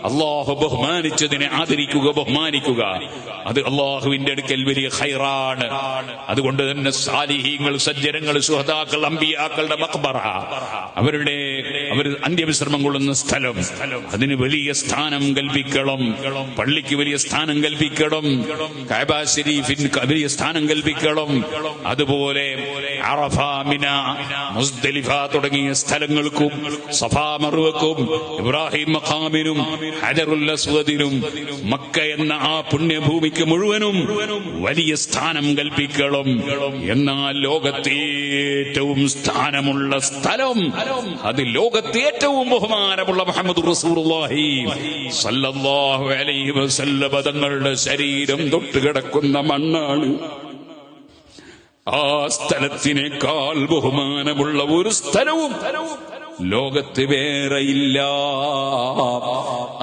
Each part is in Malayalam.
അള്ളാഹു ബഹുമാനിച്ചതിനെ ആദരിക്കുക, ബഹുമാനിക്കുക. അത് അള്ളാഹുവിന്റെ അടുക്കൽ വലിയ ഖൈറാണ്. അതുകൊണ്ട് തന്നെ സാലിഹീങ്ങൾ, സജ്ജനങ്ങൾ, ശുഹദാക്കൾ, അമ്പിയാക്കളുടെ മഖ്ബറ, അവർ അന്ത്യവിശ്രമം കൊള്ളുന്ന സ്ഥലം, അതിന് വലിയ സ്ഥാനം കൽപ്പിക്കണം. പള്ളിക്ക് വലിയ സ്ഥാനം കൽപ്പിക്കണം. കഅബ ശരീഫിന് വലിയ സ്ഥാനം കൽപ്പിക്കണം. അതുപോലെ അറഫ, മിന, മുസ്ദലിഫ തുടങ്ങിയ സ്ഥലങ്ങൾക്കും, സഫാ മർവക്കും, ഇബ്രാഹിം മഖാമിനും, ഹജറുൽ അസ്വദിനും, മക്ക എന്ന ആ പുണ്യഭൂമിക്ക് മുഴുവനും വലിയ സ്ഥാനം കൽപ്പിക്കണം. എന്നാൽ ലോകത്തെ ഏറ്റവും സ്ഥാനമുള്ള സ്ഥലം, അത് ലോകത്തെ ഏറ്റവും ബഹുമാനമുള്ള മുഹമ്മദ് റസൂലുള്ളാഹി സ്വല്ലല്ലാഹു അലൈഹി വസല്ലം തങ്ങളുടെ ശരീരം തൊട്ടുകിടക്കുന്ന മണ്ണാണ്. ആ സ്ഥലത്തിനേക്കാൾ ബഹുമാനമുള്ള ഒരു സ്ഥലവും ലോകത്ത് വേറെയില്ല.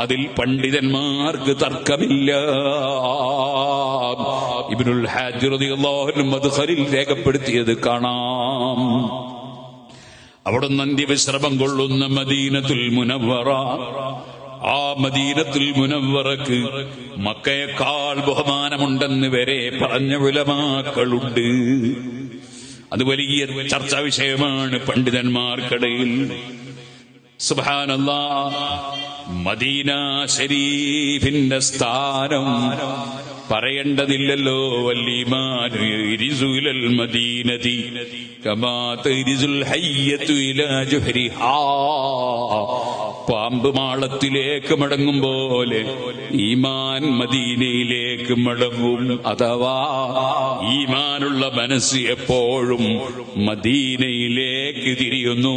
അതിൽ പണ്ഡിതന്മാർക്ക് തർക്കമില്ല. ഇബ്നുൽ ഹാജ് റളിയല്ലാഹു അൻഹു മദ്ഖലിൽ രേഖപ്പെടുത്തിയത് കാണാം. അവിടുന്ന് അന്ത്യവിശ്രമം കൊള്ളുന്ന മദീനത്തുൽ മുനവ്വറ, ആ മദീനത്തുൽ മുനവ്വറക്ക് മക്കയേക്കാൾ ബഹുമാനമുണ്ടെന്ന് വരെ പറഞ്ഞ ഉലമാക്കളുണ്ട്. അത് വലിയ ചർച്ചാ വിഷയമാണ് പണ്ഡിതന്മാർക്കിടയിൽ. സുബ്ഹാനല്ലാഹ്, മദീന ശരീഫിന്റെ സ്ഥാനം പറയേണ്ടതില്ലല്ലോ. വല്ലീമാനു യരിസുൽ മദീനതി കമാ തരിസുൽ ഹയ്യതു ഇലാ ജുഹരിഹാ. പാമ്പ് മാളത്തിലേക്ക് മടങ്ങും പോലെ ഈമാൻ മദീനയിലേക്ക് മടങ്ങും. അഥവാ ഈമാനുള്ള മനസ്സ് എപ്പോഴും മദീനയിലേക്ക് തിരിയുന്നു.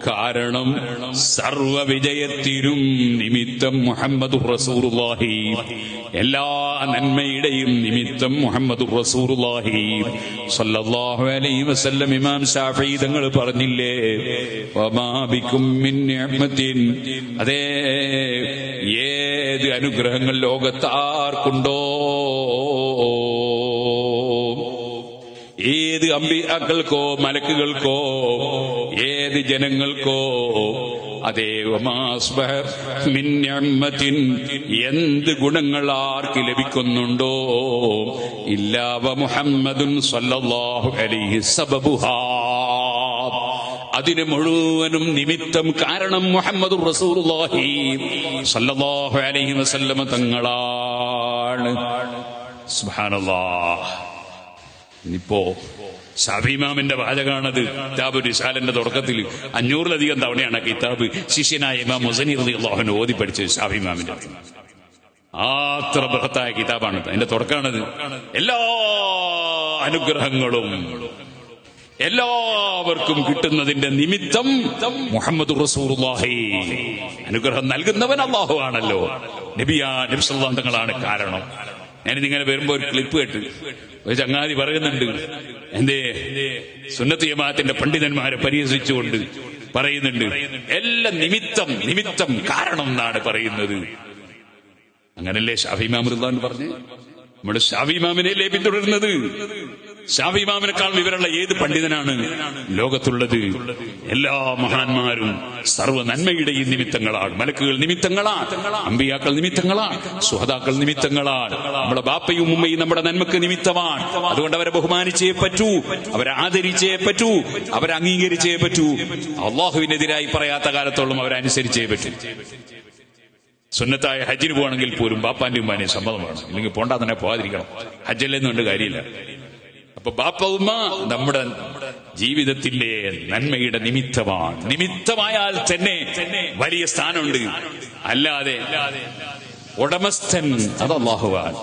കാരണം സർവവിജയത്തിനും നിമിത്തം മുഹമ്മദുർ റസൂലുള്ളാഹി, എല്ലാ നന്മയുടെയും നിമിത്തം മുഹമ്മദുർ റസൂലുള്ളാഹി സ്വല്ലല്ലാഹു അലൈഹി വസല്ലം. ഇമാം ശാഫിഈ തങ്ങൾ പറഞ്ഞില്ലേ, വമാ ബികും മിൻ നിഅമത്തിൻ, അതേ ഏത് അനുഗ്രഹങ്ങൾ ലോകത്താർക്കുണ്ടോ, ഏത് അമ്പിയാക്കൾക്കോ മലക്കുകൾക്കോ ഏത് ജനങ്ങൾക്കോ, അതേ മിൻ നിഅമത്തിൻ, എന്ത് ഗുണങ്ങൾ ആർക്ക് ലഭിക്കുന്നുണ്ടോ, ഇല്ലാ വ മുഹമ്മദുൻ സ്വല്ലല്ലാഹു അലൈഹി സബബുഹാ, അതിന് മുഴുവനും നിമിത്തം കാരണം മുഹമ്മദുർ റസൂലുള്ളാഹി സ്വല്ലല്ലാഹു അലൈഹി വസല്ലം തങ്ങളാണ്. സുബ്ഹാനല്ലാഹ്. ഇനിയിപ്പോ ശാഫി ഇമാമിന്റെ വാചകാണത്. കിതാബ് റിസാലന്റെ തുടക്കത്തിൽ 500-ലധികം തവണയാണ് കിതാബ് ശിഷ്യനായ ഇമാം മുസനി റളിയല്ലാഹു അൻഹു ഓതി പഠിച്ചത്. ശാഫി ഇമാമിന്റെ അത്ര ബൃഹത്തായ കിതാബാണ്. അതിന്റെ തുടക്കമാണത്. എല്ലാ അനുഗ്രഹങ്ങളും എല്ലാവർക്കും കിട്ടുന്നതിന്റെ നിമിത്തം മുഹമ്മദ് റസൂലുള്ളാഹി. അനുഗ്രഹം നൽകുന്നവൻ അല്ലാഹു ആണല്ലോ. നബി സല്ലല്ലാഹു അലൈഹി വസല്ലം തങ്ങളാണ് കാരണം. ഞാനിതിങ്ങനെ വരുമ്പോ ഒരു ക്ലിപ്പ് കേട്ട് ഒരു ചങ്ങാതി പറയുന്നുണ്ട്, എന്തേ സുന്നത്ത് ജമാഅത്തിന്റെ പണ്ഡിതന്മാരെ പരിഹസിച്ചുകൊണ്ട് പറയുന്നുണ്ട്, എല്ലാം നിമിത്തം കാരണം എന്നാണ് പറയുന്നത്. അങ്ങനല്ലേ ശാഫി ഇമാം റളിയല്ലാഹു പറഞ്ഞു? നമ്മുടെ ശാഫി ഇമാമിനെയല്ലേ പിന്തുടരുന്നത്? ശാഫി ഇമാമിനേക്കാൾ വിവരമുള്ള ഏത് പണ്ഡിതനാണ് ലോകത്തുള്ളത്? എല്ലാ മഹാന്മാരും സർവ്വ നന്മയുടെയും നിമിത്തങ്ങളാണ്. മലക്കുകൾ നിമിത്തങ്ങളാണ്, അമ്പിയാക്കൾ നിമിത്തങ്ങളാണ്, സുഹദാക്കൾ നിമിത്തങ്ങളാണ്. നമ്മുടെ ബാപ്പയും ഉമ്മയും നമ്മുടെ നന്മക്ക് നിമിത്തമാണ്. അതുകൊണ്ട് അവരെ ബഹുമാനിച്ചേ പറ്റൂ, അവരെ ആദരിച്ചേ പറ്റൂ, അവരെ അംഗീകരിച്ചേ പറ്റൂ. അള്ളാഹുവിനെതിരായി പറയാത്ത കാലത്തോളം അവരെ അനുസരിച്ചേ പറ്റൂ. സുന്നത്തായ ഹജ്ജിന് പോകണമെങ്കിൽ പോലും ബാപ്പാന്റെ ഉമ്മാനെയും സമ്മതം വേണം, ഇല്ലെങ്കിൽ പോണ്ടാ തന്നെ പോകാതിരിക്കണം. ഹജ്ജല്ലെന്നുകൊണ്ട് കാര്യമില്ല. അപ്പൊ ബാപ്പ ഉമ്മ നമ്മുടെ ജീവിതത്തിന്റെ നന്മയുടെ നിമിത്തമാണ്. നിമിത്തമായാൽ തന്നെ വലിയ സ്ഥാനമുണ്ട്. അല്ലാതെ ഉടമസ്ഥൻ അത് അല്ലാഹുവാണ്.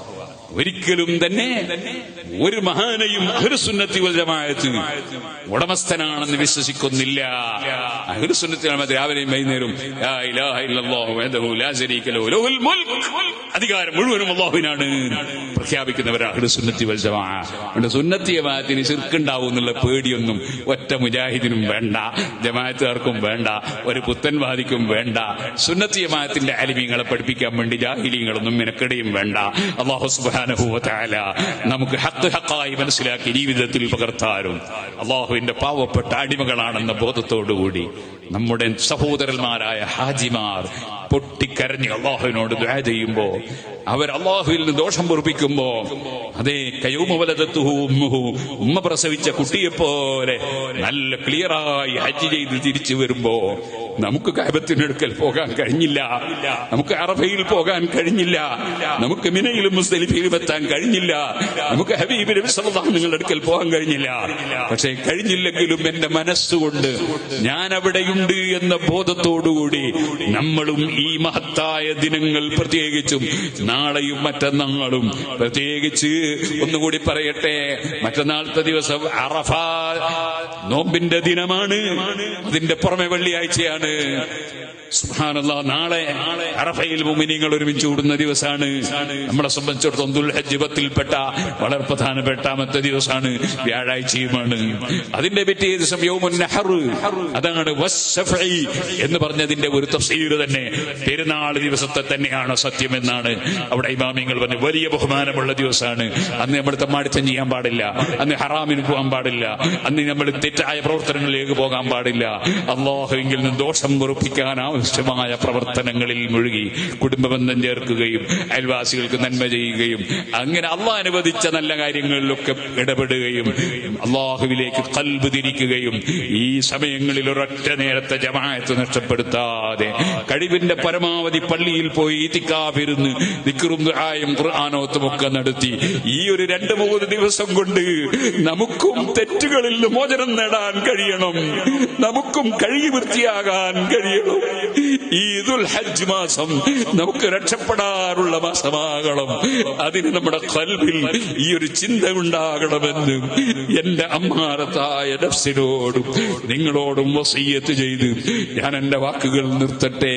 ഒരിക്കലും തന്നെ ഒരു മഹാനെയും അഹ്ലുസുന്നത്തി വൽ ജമാഅത്ത് ഉടമസ്ഥനാണെന്ന് വിശ്വസിക്കുന്നില്ല. അഹ്ലുസുന്നത്തി വൽ ജമാഅത്ത് രാവിലെയും വൈകുന്നേരം ലാ ഇലാഹ ഇല്ലല്ലാഹു വഹ്ദഹു ലാ ശരീക ലഹു ലഹുൽ മുൽക്ക്, അധികാരം മുഴുവനും അല്ലാഹുവിനാണ് പ്രഖ്യാപിക്കുന്നവരാണ് അഹ്ലുസുന്നത്തി വൽ ജമാഅത്ത്. അതുകൊണ്ട് സുന്നത്തി ജമാഅത്തിന് ശിർക്കുണ്ടാവും എന്നുള്ള പേടിയൊന്നും ഒറ്റ മുജാഹിദിനും വേണ്ട, ജമാഅത്തുകാർക്കും വേണ്ട, ഒരു പുത്തൻവാദിക്കും വേണ്ട. സുന്നത്തി ജമാഅത്തിന്റെ അലിമീങ്ങളെ പഠിപ്പിക്കാൻ വേണ്ടി ജാഹിലീങ്ങളൊന്നും മെനക്കെടുകയും വേണ്ട. അല്ലാഹു സുബ്ഹാനഹു സുബ്ഹാനഹു വ തആല നമുക്ക് ഹഖായി മനസ്സിലാക്കി ജീവിതത്തിൽ പകർത്താനും അള്ളാഹുവിന്റെ പാവപ്പെട്ട അടിമകളാണെന്ന ബോധത്തോടുകൂടി നമ്മുടെ സഹോദരന്മാരായ ഹാജിമാർ പൊട്ടിക്കരഞ്ഞ് അള്ളാഹുവിനോട് ദുആ ചെയ്യുമ്പോ, അവർ അള്ളാഹുവിൽ നിന്ന് ദോഷം പൊറുപ്പിക്കുമ്പോ, അതേ കയൗമ വലദത്തുഹു ഉമ്മുഹു, ഉമ്മ പ്രസവിച്ച കുട്ടിയെപ്പോലെ നല്ല ക്ലിയറായി ഹജ്ജ് ചെയ്ത് തിരിച്ചു വരുമ്പോ നമുക്ക് കഅബത്തിനടുക്കൽ പോകാൻ കഴിഞ്ഞില്ല, നമുക്ക് അറഫയിൽ പോകാൻ കഴിഞ്ഞില്ല, നമുക്ക് മിനയിലും മുസ്ദലിഫയിലും എത്താൻ കഴിഞ്ഞില്ല, നമുക്ക് ഹബീബ് നബി സല്ലല്ലാഹു അലൈഹി വസല്ലം അടുക്കൽ പോകാൻ കഴിഞ്ഞില്ല. പക്ഷേ കഴിഞ്ഞില്ലെങ്കിലും എന്റെ മനസ്സുകൊണ്ട് ഞാൻ അവിടെയുണ്ട് എന്ന ബോധത്തോടുകൂടി നമ്മളും ഈ മഹത്തായ ദിനങ്ങൾ, പ്രത്യേകിച്ചും നാളെയും മറ്റന്നാളും, പ്രത്യേകിച്ച് ഒന്നുകൂടി പറയട്ടെ, മറ്റന്നാളത്തെ ദിവസം അറഫ നോമ്പിന്റെ ദിനമാണ്, അതിന്റെ പുറമെ വെള്ളിയാഴ്ചയാണ്. സുബ്ഹാനല്ലാഹ്, നാളെ അറഫയിൽ മുഅ്മിനീങ്ങൾ ഒരുമിച്ച് കൂടുന്ന ദിവസമാണ്. നമ്മളെ സംബന്ധിച്ചിടത്തോളം ദുൽഹജ്ജ് 10ൽപ്പെട്ട വളരെ പ്രധാനപ്പെട്ടാമത്തെ ദിവസമാണ്, വ്യാഴാഴ്ചയുമാണ്. അതിന്റെ പിറ്റേ ദിവസം യൗമുൻ നഹർ, അതാണ് വസ്സഫഇ എന്ന് പറഞ്ഞതിന്റെ ഒരു തഫ്സീർ തന്നെ പെരുന്നാൾ ദിവസത്തെ തന്നെയാണ് സത്യമെന്നാണ് അവിടെ ഇമാമിങ്ങൾ പറഞ്ഞു. വലിയ ബഹുമാനമുള്ള ദിവസമാണ്. അന്ന് നമ്മൾ തമ്മാടിത്തം ചെയ്യാൻ പാടില്ല, അന്ന് ഹറാമിന് പോകാൻ പാടില്ല, അന്ന് നമ്മൾ തെറ്റായ പ്രവർത്തനങ്ങളിലേക്ക് പോകാൻ പാടില്ല. അല്ലാഹുവിൽ നിന്ന് ദോഷം പൊറുപ്പിക്കാൻ ആവശ്യമായ പ്രവർത്തനങ്ങളിൽ മുഴുകി കുടുംബബന്ധം ചേർക്കുകയും അയൽവാസികൾക്ക് നന്മ ചെയ്യുകയും അങ്ങനെ അള്ളാഹ് അനുവദിച്ച നല്ല കാര്യങ്ങളിലൊക്കെ ഇടപെടുകയും അള്ളാഹുവിലേക്ക് ഖൽബ് തിരിക്കുകയും ഈ സമയങ്ങളിൽ ഒരൊറ്റ നേരത്തെ ജമാഅത്ത് നഷ്ടപ്പെടുത്താതെ കഴിവിന്റെ പരമാവധി പള്ളിയിൽ പോയി ഇത്തിക്കാഫിരുന്ന് ദിക്റും ദുആയും ഖുർആനോത്തും ഒക്കെ നടത്തി ഈ ഒരു 2-3 ദിവസം കൊണ്ട് നമുക്കും തെറ്റുകളിൽ നിന്ന് മോചനം നേടാൻ കഴിയണം, നമുക്കും കഴുകി വൃത്തിയാകാൻ കഴിയണം. ഈ ദുൽഹജ്ജ് മാസം നമുക്ക് രക്ഷപ്പെടാനുള്ള മാസമാകണം. അതിന് നമ്മുടെ ഖൽബിൽ ഈ ഒരു ചിന്ത ഉണ്ടാകണമെന്ന് എന്റെ അമ്മാനത്തായ നഫ്സിനോടും നിങ്ങളോടും വസിയ്യത്ത് ചെയ്ത് ഞാൻ എന്റെ വാക്കുകൾ നിർത്തട്ടെ.